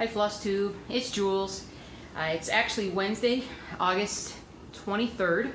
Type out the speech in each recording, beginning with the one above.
Hi FlossTube, it's Jules. It's actually Wednesday, August 23rd.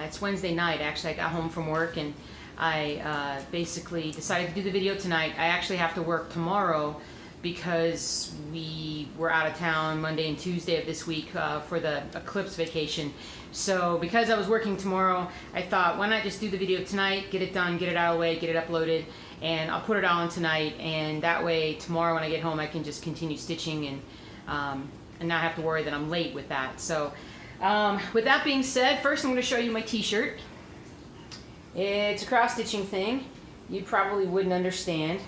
It's Wednesday night. Actually, I got home from work and I basically decided to do the video tonight. I actually have to work tomorrow because we were out of town Monday and Tuesday of this week for the Eclipse vacation. So because I was working tomorrow, I thought, why not just do the video tonight, get it done, get it out of the way, get it uploaded, and I'll put it on tonight, and that way tomorrow when I get home I can just continue stitching and not have to worry that I'm late with that. So with that being said, first I'm going to show you my t-shirt. It's a cross stitching thing. You probably wouldn't understand.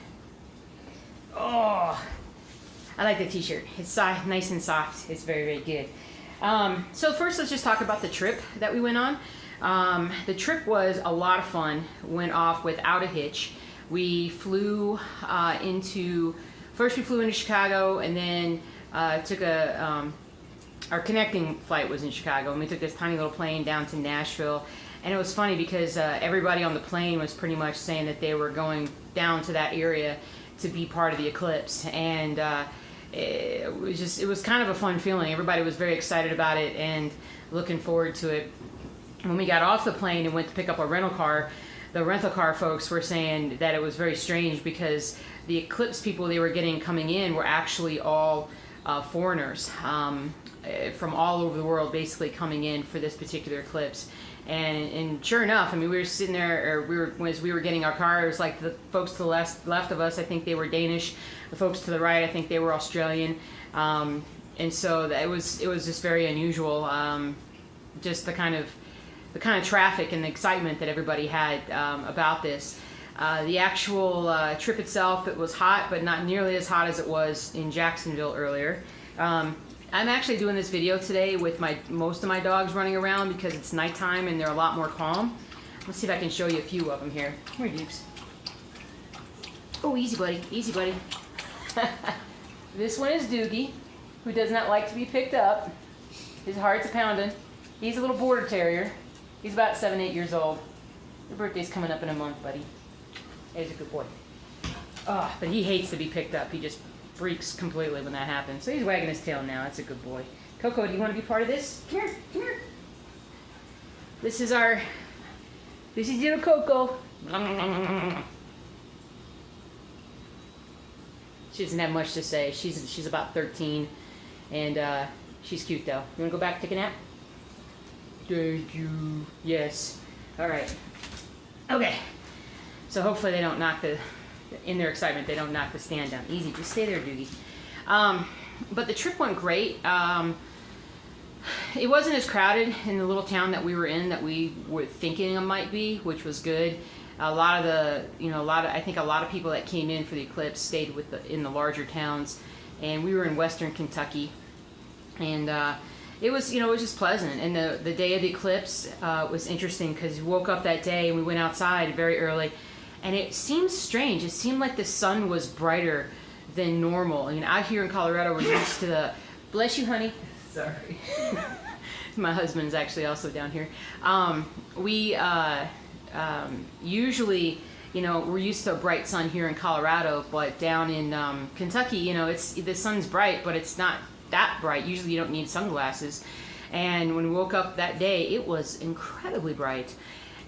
Oh, I like the t-shirt. It's nice and soft. It's very, very good. So first let's just talk about the trip that we went on. The trip was a lot of fun. Went off without a hitch. We flew first we flew into Chicago, and then took our connecting flight was in Chicago, and we took this tiny little plane down to Nashville. And it was funny because everybody on the plane was pretty much saying that they were going down to that area to be part of the Eclipse, and it was kind of a fun feeling. Everybody was very excited about it and looking forward to it. When we got off the plane and went to pick up a rental car, the rental car folks were saying that it was very strange because the Eclipse people they were getting coming in were actually all foreigners from all over the world, basically coming in for this particular Eclipse. And sure enough, I mean, we were sitting there, or as we were getting our car, it was like the folks to the left of us, I think they were Danish. The folks to the right, I think they were Australian. And so it was just very unusual, just the kind of traffic and the excitement that everybody had about this. The actual trip itself, it was hot, but not nearly as hot as it was in Jacksonville earlier. I'm actually doing this video today with most of my dogs running around because it's nighttime and they're a lot more calm. Let's see if I can show you a few of them here. Come here, Dukes. Oh, easy buddy, easy buddy. This one is Doogie, who does not like to be picked up. His heart's a-pounding. He's a little border terrier. He's about 7, 8 years old. Your birthday's coming up in a month, buddy. He's a good boy. Oh, but he hates to be picked up. He just freaks completely when that happens. So he's wagging his tail now. That's a good boy. Coco, do you want to be part of this? Come here, come here. This is little Coco. She doesn't have much to say. She's about 13, and she's cute though. You want to go back and take a nap? Thank you. Yes. All right. Okay. So hopefully they don't knock in their excitement, they don't knock the stand down. Easy, just stay there, Doogie. But the trip went great. It wasn't as crowded in the little town that we were in that we were thinking it might be, which was good. I think a lot of people that came in for the Eclipse stayed in the larger towns, and we were in Western Kentucky, and it was just pleasant. And the day of the Eclipse was interesting because we woke up that day and we went outside very early. And it seems strange. It seemed like the sun was brighter than normal. I mean, out here in Colorado, we're used to the... Bless you, honey. Sorry. My husband's actually also down here. Usually, we're used to a bright sun here in Colorado, but down in Kentucky, the sun's bright, but it's not that bright. Usually you don't need sunglasses. And when we woke up that day, it was incredibly bright.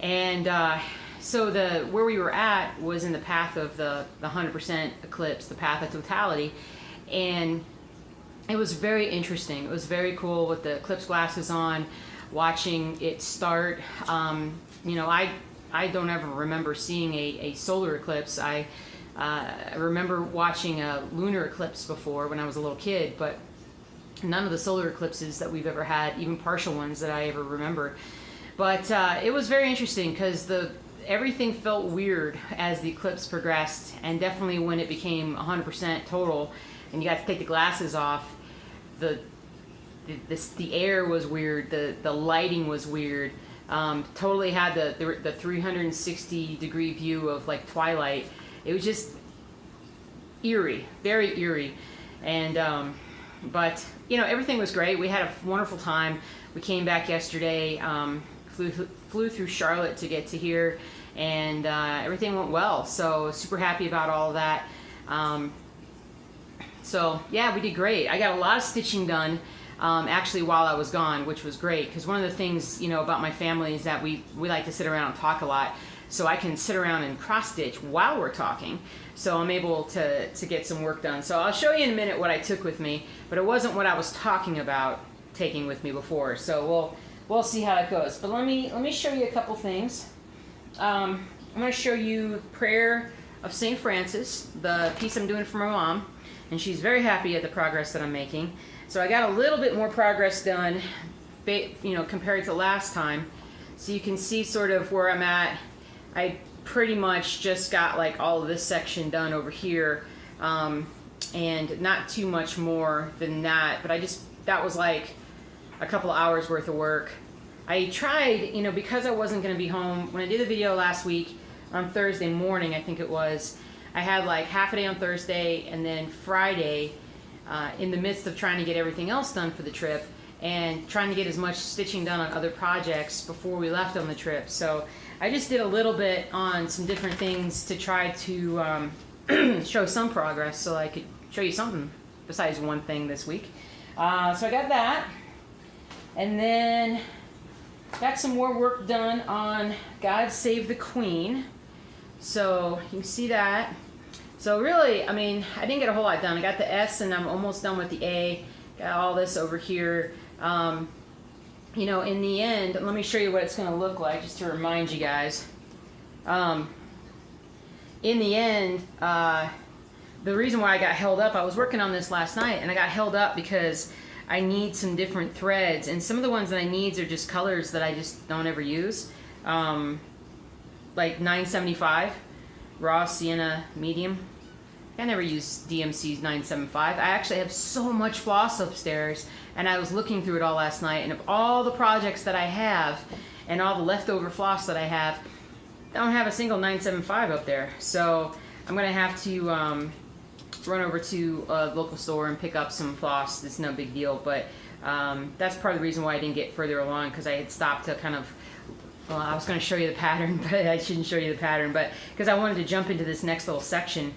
And... so where we were at was in the path of the 100% eclipse, the path of totality, and it was very interesting. It was very cool with the eclipse glasses on, watching it start. I don't ever remember seeing a solar eclipse. I remember watching a lunar eclipse before when I was a little kid, but none of the solar eclipses that we've ever had, even partial ones that I ever remember. But it was very interesting because everything felt weird as the eclipse progressed, and definitely when it became 100% total and you got to take the glasses off, the air was weird, the lighting was weird. Totally had the 360-degree view of like twilight. It was just eerie, very eerie. And but everything was great. We had a wonderful time. We came back yesterday, flew through Charlotte to get to here, and everything went well. So super happy about all of that. So yeah, we did great. I got a lot of stitching done actually while I was gone, which was great, because one of the things, you know, about my family is that we like to sit around and talk a lot. So I can sit around and cross stitch while we're talking. So I'm able to get some work done. So I'll show you in a minute what I took with me, but it wasn't what I was talking about taking with me before. So we'll see how it goes. But let me show you a couple things. I'm going to show you Prayer of St. Francis, the piece I'm doing for my mom, and she's very happy at the progress that I'm making. So I got a little bit more progress done, you know, compared to last time. So you can see sort of where I'm at. I pretty much just got like all of this section done over here, and not too much more than that, but that was like a couple hours worth of work. I tried, you know, because I wasn't going to be home, when I did the video last week on Thursday morning, I think it was, I had like half a day on Thursday and then Friday in the midst of trying to get everything else done for the trip and trying to get as much stitching done on other projects before we left on the trip. So I just did a little bit on some different things to try to show some progress so I could show you something besides one thing this week. So I got that. And then got some more work done on God Save the Queen. So you can see that. So really, I mean, I didn't get a whole lot done. I got the S and I'm almost done with the A. Got all this over here. You know, in the end, let me show you what it's going to look like just to remind you guys. In the end, the reason why I got held up, I was working on this last night and I got held up because I need some different threads, and some of the ones that I need are just colors that I just don't ever use. Like 975, raw sienna medium. I never use DMC's 975. I actually have so much floss upstairs, and I was looking through it all last night, and of all the projects that I have and all the leftover floss that I have, I don't have a single 975 up there. So I'm gonna have to run over to a local store and pick up some floss. It's no big deal, but that's part of the reason why I didn't get further along, because I had stopped to kind of, well, I was going to show you the pattern, but I shouldn't show you the pattern, but because I wanted to jump into this next little section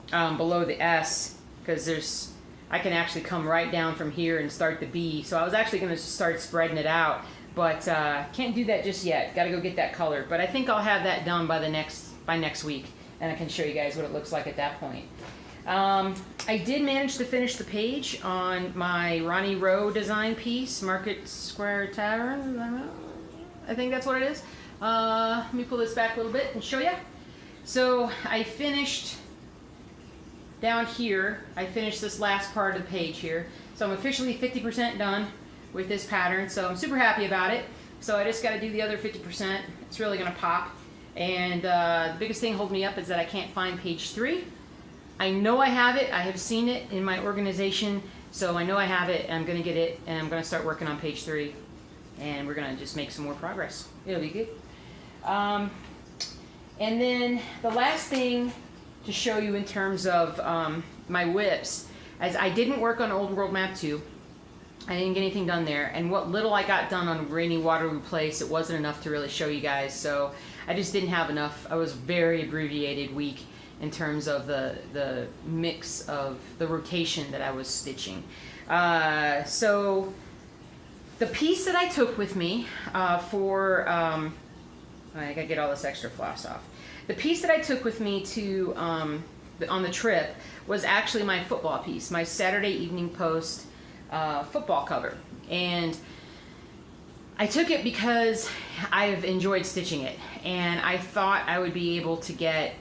below the S, because I can actually come right down from here and start the B. So I was actually going to start spreading it out, but can't do that just yet. Got to go get that color, but I think I'll have that done by next week, and I can show you guys what it looks like at that point. I did manage to finish the page on my Ronnie Rowe design piece, Market Square Tavern. I think that's what it is. Let me pull this back a little bit and show you. So I finished down here. I finished this last part of the page here. So I'm officially 50% done with this pattern. So I'm super happy about it. So I just got to do the other 50%. It's really going to pop. And the biggest thing holding me up is that I can't find page 3. I know I have it. I have seen it in my organization, so I know I have it, and I'm going to get it, and I'm going to start working on page 3, and we're going to just make some more progress. It'll be good. And then the last thing to show you in terms of my WIPs, as I didn't work on Old World Map 2. I didn't get anything done there, and what little I got done on Rainy Waterloo Place, it wasn't enough to really show you guys, so I just didn't have enough. I was very abbreviated week in terms of the mix of the rotation that I was stitching. So the piece that I took with me I gotta get all this extra floss off. The piece that I took with me to on the trip was actually my football piece, my Saturday Evening Post football cover. And I took it because I've enjoyed stitching it, and I thought I would be able to get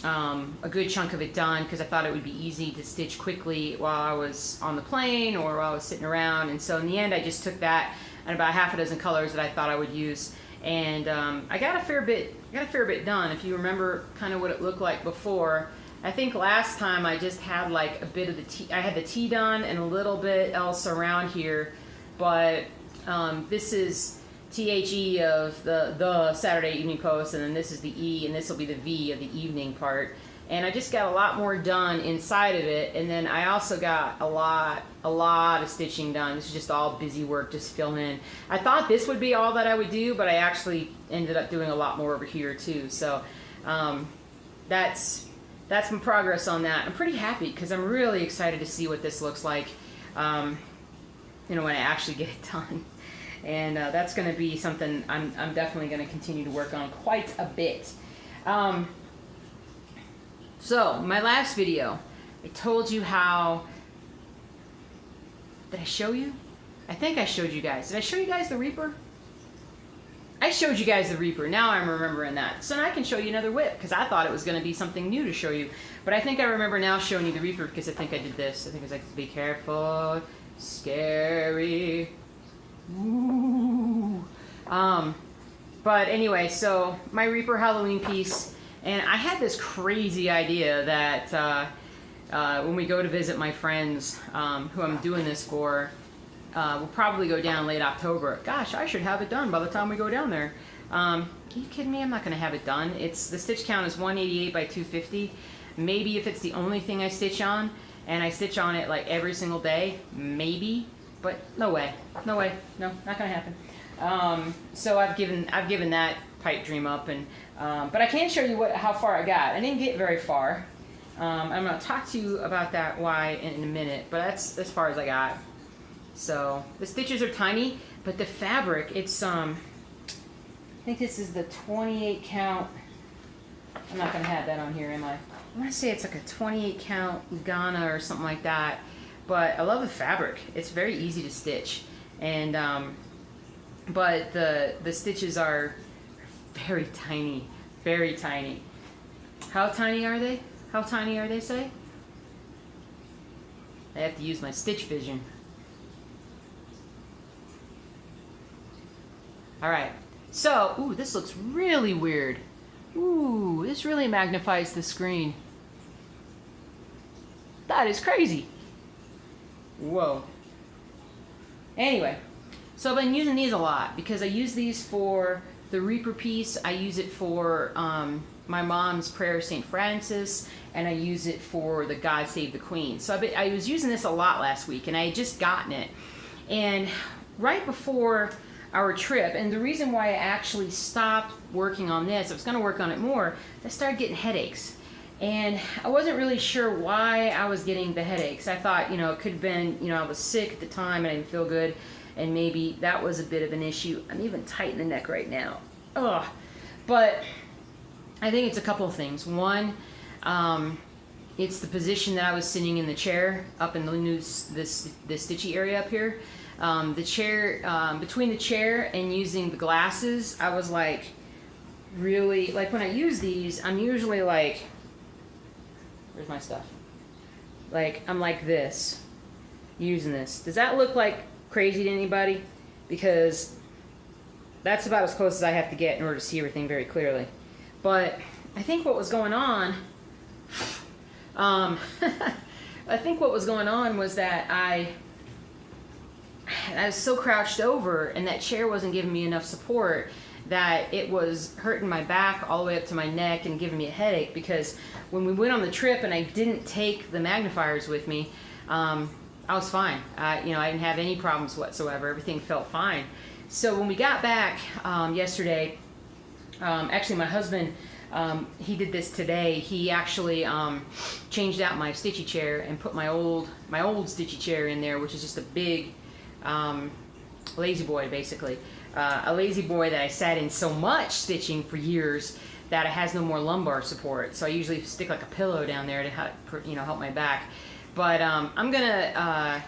a good chunk of it done, because I thought it would be easy to stitch quickly while I was on the plane or while I was sitting around. And so in the end, I just took that and about half a dozen colors that I thought I would use, and I got a fair bit done. If you remember kind of what it looked like before, I think last time I just had like a bit of the T. I had the T done and a little bit else around here, but this is THE of the Saturday Evening Post, and then this is the E, and this will be the V of the evening part. And I just got a lot more done inside of it, and then I also got a lot of stitching done. This is just all busy work, just filling in. I thought this would be all that I would do, but I actually ended up doing a lot more over here too. So that's that's my progress on that. I'm pretty happy because I'm really excited to see what this looks like, you know, when I actually get it done. And that's going to be something I'm definitely going to continue to work on quite a bit. So, my last video, I told you how... Did I show you? I think I showed you guys. Did I show you guys the Reaper? I showed you guys the Reaper. Now I'm remembering that. So now I can show you another WIP, because I thought it was going to be something new to show you. But I think I remember now showing you the Reaper, because I think I did this. I think it was like, be careful, scary. Ooh. But anyway, so my Reaper Halloween piece, and I had this crazy idea that when we go to visit my friends, who I'm doing this for, we'll probably go down late October. Gosh, I should have it done by the time we go down there. Are you kidding me? I'm not going to have it done. The stitch count is 188 by 250. Maybe if it's the only thing I stitch on, and I stitch on it like every single day, maybe. But no way, no way, no, not gonna happen. So I've given that pipe dream up, and but I can show you how far I got. I didn't get very far. I'm gonna talk to you about that why in a minute, but that's as far as I got. So the stitches are tiny, but the fabric, it's I think this is the 28 count. I'm not gonna have that on here, am I? I want to say it's like a 28 count Ghana or something like that. But I love the fabric. It's very easy to stitch, and but the stitches are very tiny, very tiny. How tiny are they? How tiny are they, say? I have to use my stitch vision. All right. So, ooh, this looks really weird. Ooh, this really magnifies the screen. That is crazy. Whoa. Anyway, so I've been using these a lot because I use these for the Reaper piece. I use it for my mom's Prayer of St. Francis, and I use it for the God Save the Queen. So I was using this a lot last week, and I had just gotten it. And right before our trip, and the reason why I actually stopped working on this, I was going to work on it more, I started getting headaches. And I wasn't really sure why I was getting the headaches. I thought, you know, it could have been, you know, I was sick at the time and I didn't feel good, and maybe that was a bit of an issue. I'm even tight in the neck right now. Ugh. But I think it's a couple of things. One, it's the position that I was sitting in the chair up in this stitchy area up here. The chair, between the chair and using the glasses, I was like, really, like when I use these, I'm usually like, where's my stuff? Like, I'm like this, using this. Does that look like crazy to anybody? Because that's about as close as I have to get in order to see everything very clearly. But I think what was going on, I think what was going on was that I was so crouched over, and that chair wasn't giving me enough support, that it was hurting my back all the way up to my neck and giving me a headache. Because when we went on the trip and I didn't take the magnifiers with me, I was fine. You know, I didn't have any problems whatsoever. Everything felt fine. So when we got back yesterday, actually my husband, he did this today. He actually changed out my stitchy chair and put my old stitchy chair in there, which is just a big lazy boy, basically. A lazy boy that I sat in so much stitching for years that it has no more lumbar support. So I usually stick like a pillow down there to help, you know, help my back. But I'm gonna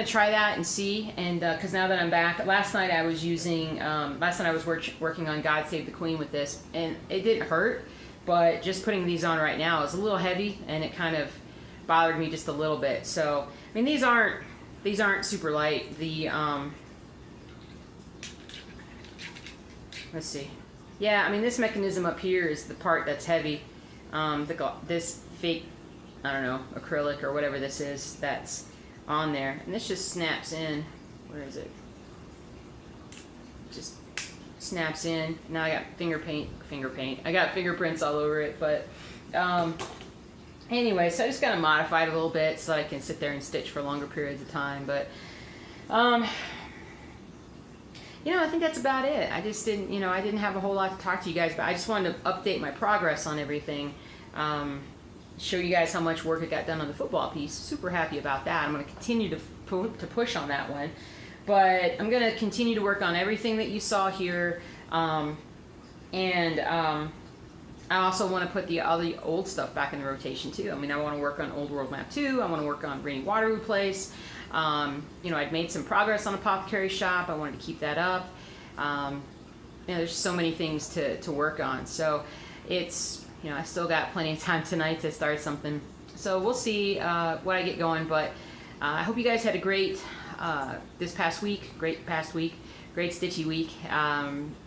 try that and see. And because now that I'm back, last night I was working on God Save the Queen with this, and it didn't hurt. But just putting these on right now is a little heavy, and it kind of bothered me just a little bit. So I mean, these aren't super light. The let's see. Yeah, I mean, this mechanism up here is the part that's heavy. This fake, I don't know, acrylic or whatever this is that's on there. And this just snaps in. Where is it? Just snaps in. Now I got finger paint. I got fingerprints all over it. But anyway, so I just got to modify it a little bit so I can sit there and stitch for longer periods of time. But you know, I think that's about it. I just didn't, you know, I didn't have a whole lot to talk to you guys about. I just wanted to update my progress on everything. show you guys how much work it got done on the football piece. Super happy about that. I'm going to continue to push on that one. But I'm going to continue to work on everything that you saw here. I also want to put the other old stuff back in the rotation too. I mean, I want to work on Old World Map 2. I want to work on Rainy Waterloo Place. You know, I'd made some progress on Apothecary Shop. I wanted to keep that up. You know, there's so many things to work on. So it's, you know, I still got plenty of time tonight to start something. So we'll see what I get going. But I hope you guys had a great this past week, great stitchy week.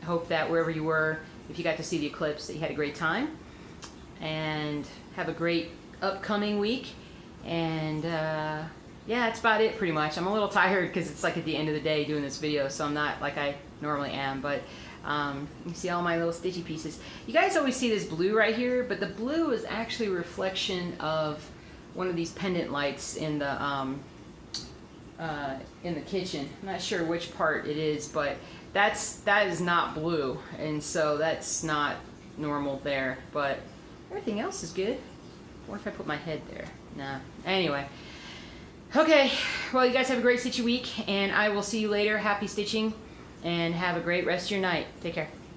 Hope that wherever you were, if you got to see the eclipse, that you had a great time. And have a great upcoming week. And yeah, that's about it pretty much. I'm a little tired because it's like at the end of the day doing this video, so I'm not like I normally am. But you see all my little stitchy pieces. You guys always see this blue right here, but the blue is actually a reflection of one of these pendant lights in the kitchen. I'm not sure which part it is, but that is not blue, and so that's not normal there. But everything else is good. What if I put my head there? Nah. Anyway. Okay. Well, you guys have a great stitchy week, and I will see you later. Happy stitching, and have a great rest of your night. Take care.